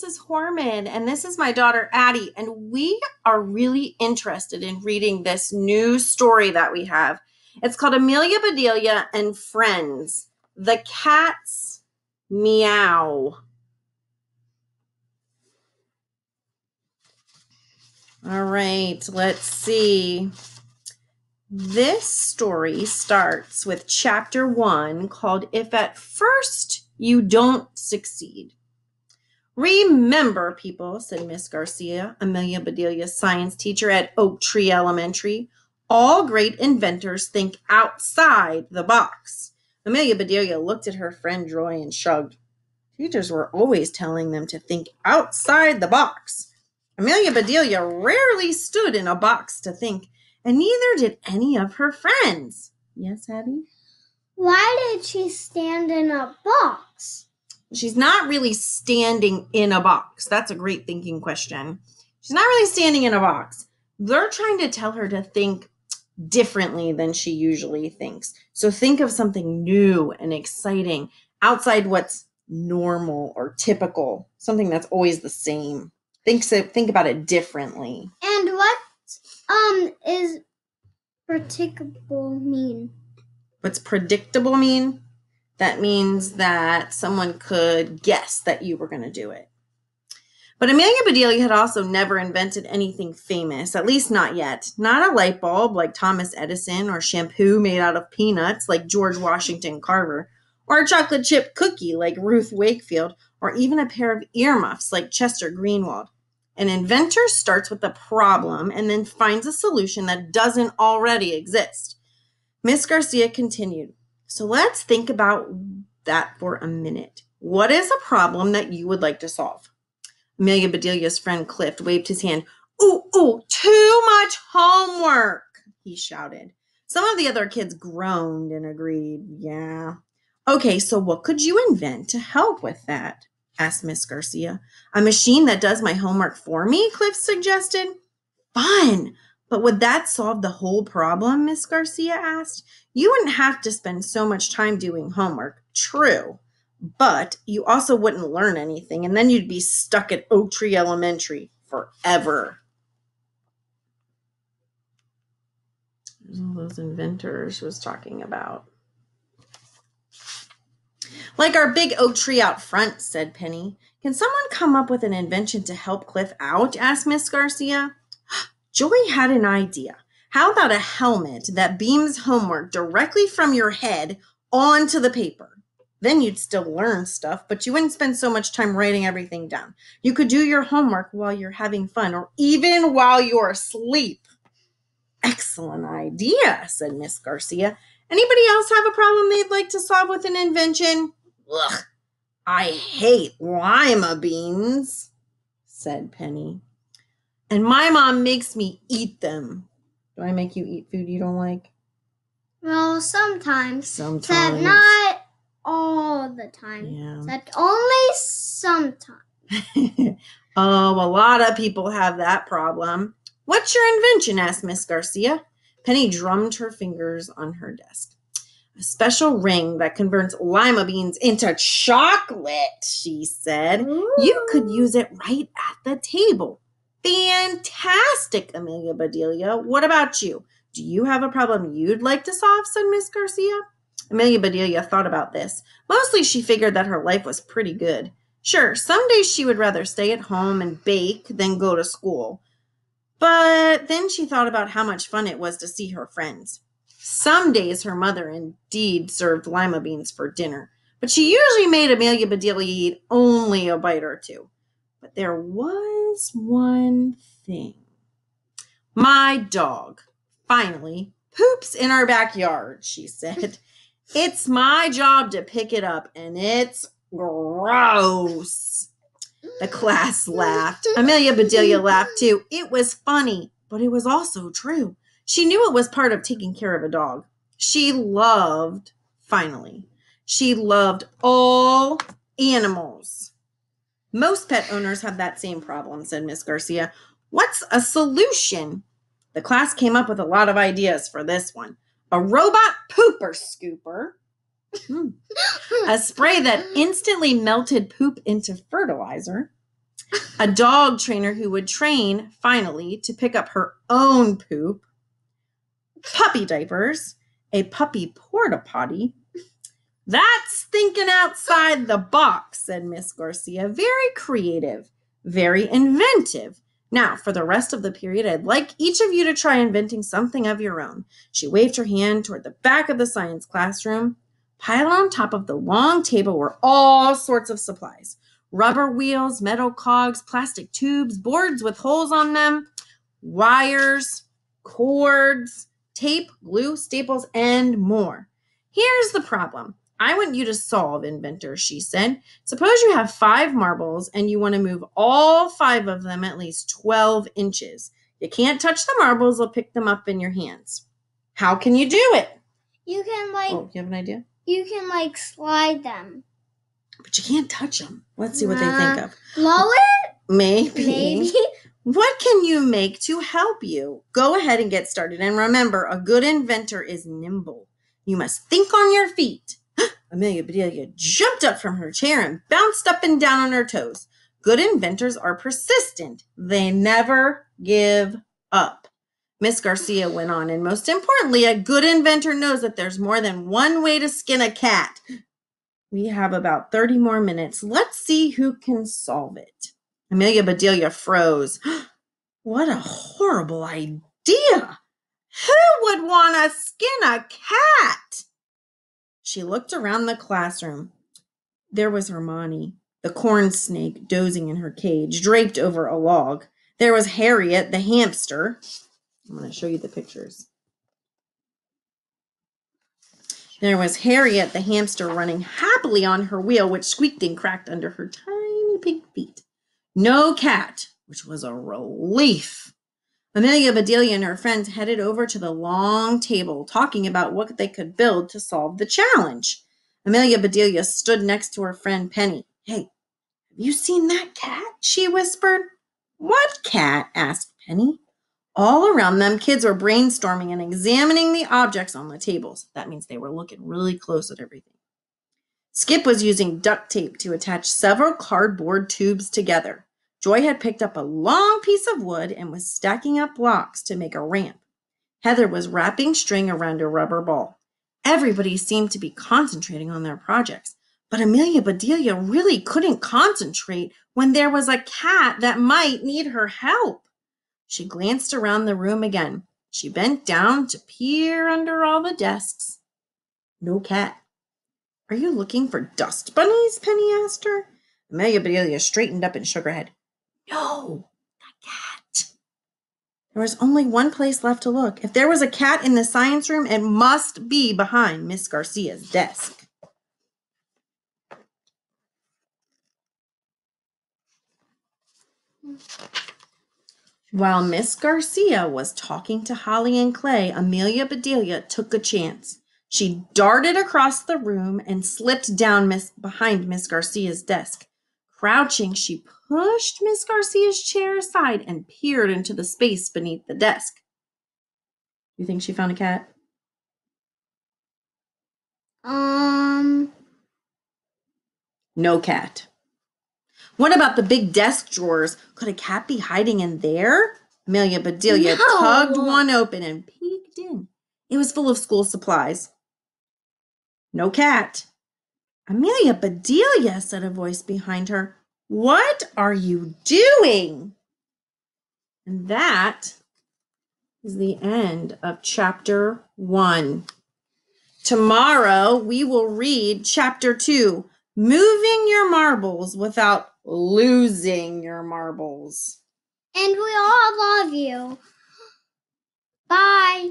is Horman, and this is my daughter, Addie, and we are really interested in reading this new story that we have. It's called Amelia Bedelia and Friends, The Cat's Meow. All right, let's see. This story starts with chapter 1 called If at First You Don't Succeed. Remember, people, said Miss Garcia, Amelia Bedelia's science teacher at Oak Tree Elementary, all great inventors think outside the box. Amelia Bedelia looked at her friend Joy and shrugged. Teachers were always telling them to think outside the box. Amelia Bedelia rarely stood in a box to think, and neither did any of her friends. Yes, Abby? Why did she stand in a box? She's not really standing in a box. That's a great thinking question. She's not really standing in a box. They're trying to tell her to think differently than she usually thinks. So think of something new and exciting outside what's normal or typical, something that's always the same. Think about it differently. And what is predictable mean? What's predictable mean? That means that someone could guess that you were going to do it. But Amelia Bedelia had also never invented anything famous, at least not yet. Not a light bulb like Thomas Edison, or shampoo made out of peanuts like George Washington Carver, or a chocolate chip cookie like Ruth Wakefield, or even a pair of earmuffs like Chester Greenwald. An inventor starts with a problem and then finds a solution that doesn't already exist. Miss Garcia continued, so let's think about that for a minute. What is a problem that you would like to solve? Amelia Bedelia's friend Cliff waved his hand. Ooh, too much homework, he shouted. Some of the other kids groaned and agreed, yeah. Okay, so what could you invent to help with that? Asked Miss Garcia. A machine that does my homework for me, Cliff suggested. Fun! But would that solve the whole problem, Miss Garcia asked? You wouldn't have to spend so much time doing homework, true. But you also wouldn't learn anything, and then you'd be stuck at Oak Tree Elementary forever. There's all those inventors she was talking about. Like our big oak tree out front, said Penny. Can someone come up with an invention to help Cliff out? Asked Miss Garcia. Joy had an idea. How about a helmet that beams homework directly from your head onto the paper? Then you'd still learn stuff, but you wouldn't spend so much time writing everything down. You could do your homework while you're having fun, or even while you're asleep. Excellent idea, said Miss Garcia. Anybody else have a problem they'd like to solve with an invention? Ugh, I hate lima beans, said Penny. And my mom makes me eat them. Do I make you eat food you don't like? Well, sometimes. Sometimes. Not all the time. Yeah. That only sometimes. Oh, a lot of people have that problem. What's your invention? Asked Miss Garcia. Penny drummed her fingers on her desk. A special ring that converts lima beans into chocolate, she said. Ooh. You could use it right at the table. Fantastic, Amelia Bedelia. What about you? Do you have a problem you'd like to solve? Said Miss Garcia. Amelia Bedelia thought about this. Mostly she figured that her life was pretty good. Sure, some days she would rather stay at home and bake than go to school. But then she thought about how much fun it was to see her friends. Some days her mother indeed served lima beans for dinner, but she usually made Amelia Bedelia eat only a bite or two. But there was one thing. My dog finally poops in our backyard, she said. It's my job to pick it up, and it's gross. The class laughed. Amelia Bedelia laughed too. It was funny, but it was also true. She knew it was part of taking care of a dog. She loved all animals. Most pet owners have that same problem, said Miss Garcia. What's a solution? The class came up with a lot of ideas for this one. A robot pooper scooper. A spray that instantly melted poop into fertilizer. a dog trainer who would train, finally, to pick up her own poop, puppy diapers, a puppy porta potty. That's thinking outside the box, said Miss Garcia. Very creative, very inventive. Now, for the rest of the period, I'd like each of you to try inventing something of your own. She waved her hand toward the back of the science classroom. Piled on top of the long table were all sorts of supplies. Rubber wheels, metal cogs, plastic tubes, boards with holes on them, wires, cords, tape, glue, staples, and more. Here's the problem. I want you to solve, inventor, she said. Suppose you have 5 marbles and you want to move all 5 of them at least 12 inches. You can't touch the marbles or pick them up in your hands. How can you do it? You can you have an idea? You can slide them. But you can't touch them. Let's see what they think of. Blow it? Maybe. What can you make to help you? Go ahead and get started. And remember, a good inventor is nimble. You must think on your feet. Amelia Bedelia jumped up from her chair and bounced up and down on her toes. Good inventors are persistent. They never give up. Miss Garcia went on, and most importantly, a good inventor knows that there's more than one way to skin a cat. We have about 30 more minutes. Let's see who can solve it. Amelia Bedelia froze. What a horrible idea. Who would want to skin a cat? She looked around the classroom. There was Horman, the corn snake, dozing in her cage, draped over a log. There was Harriet, the hamster. I'm going to show you the pictures. There was Harriet, the hamster, running happily on her wheel, which squeaked and cracked under her tiny pink feet. No cat, which was a relief. Amelia Bedelia and her friends headed over to the long table, talking about what they could build to solve the challenge. Amelia Bedelia stood next to her friend Penny. Hey, have you seen that cat? She whispered. What cat? Asked Penny. All around them, kids were brainstorming and examining the objects on the tables. That means they were looking really close at everything. Skip was using duct tape to attach several cardboard tubes together. Joy had picked up a long piece of wood and was stacking up blocks to make a ramp. Heather was wrapping string around a rubber ball. Everybody seemed to be concentrating on their projects, but Amelia Bedelia really couldn't concentrate when there was a cat that might need her help. She glanced around the room again. She bent down to peer under all the desks. No cat. Are you looking for dust bunnies? Penny asked her. Amelia Bedelia straightened up and shook her head. No, the cat. There was only one place left to look. If there was a cat in the science room, it must be behind Miss Garcia's desk. While Miss Garcia was talking to Holly and Clay, Amelia Bedelia took a chance. She darted across the room and slipped down behind Miss Garcia's desk. Crouching, she pushed Miss Garcia's chair aside and peered into the space beneath the desk. You think she found a cat? No cat. What about the big desk drawers? Could a cat be hiding in there? Amelia Bedelia tugged one open and peeked in. It was full of school supplies. No cat. Amelia Bedelia, said a voice behind her. What are you doing? And that is the end of chapter 1. Tomorrow we will read chapter 2, Moving Your Marbles Without Losing Your Marbles. And we all love you. Bye.